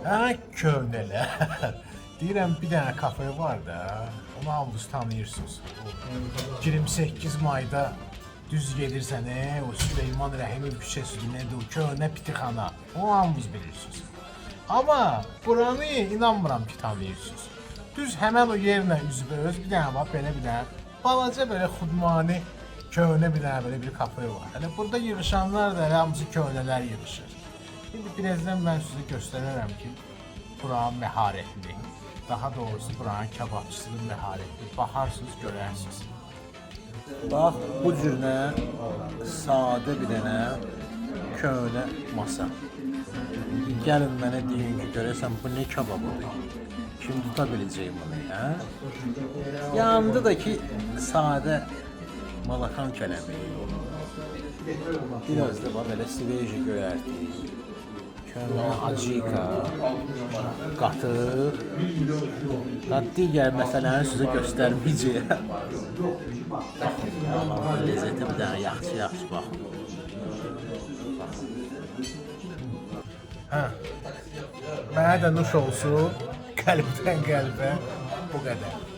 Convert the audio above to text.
Ha, köhnələr. Deyirəm bir dənə kafe var da, onu hamınız tanıyırsınız. 28 mayda düz gedirsən, o Süleyman Rəhimov küçəsi nədir, o köhnə pitixana. Onu hamınız bilirsiniz. Amma buranı inanmıram ki tanıyırsınız. Düz həmən o yerlə üzbəüz bir dənə var, belə bir dənə balaca belə xudmani köhnə bir dənə belə bir kafe var. Hələ burada yığışanlar da hamısı köhnələr yığışır. İndi birazdan mən sizə göstərərəm ki, buranın məharətli, daha doğrusu buranın kebabçısının məharətli. Baxarsınız, görərsiniz. Bax, bu cürlə sadə bir dənə köhnə masa. Gəlin mənə deyin ki, görəsən bu nə kebabıdır? Kim tuta biləcəyim bunu, hə? Yanında da ki, sadə malakan kələmi. Biraz da bax, belə sveji göyərdik. Köhnə acika, qatıq. Digər məsələni sizə göstərməyəcəyəm. Baxın, lezzətə bir dənə yaxşı baxın. Hə, mənə də nuş olsun, qəlbdən qəlbə bu qədər.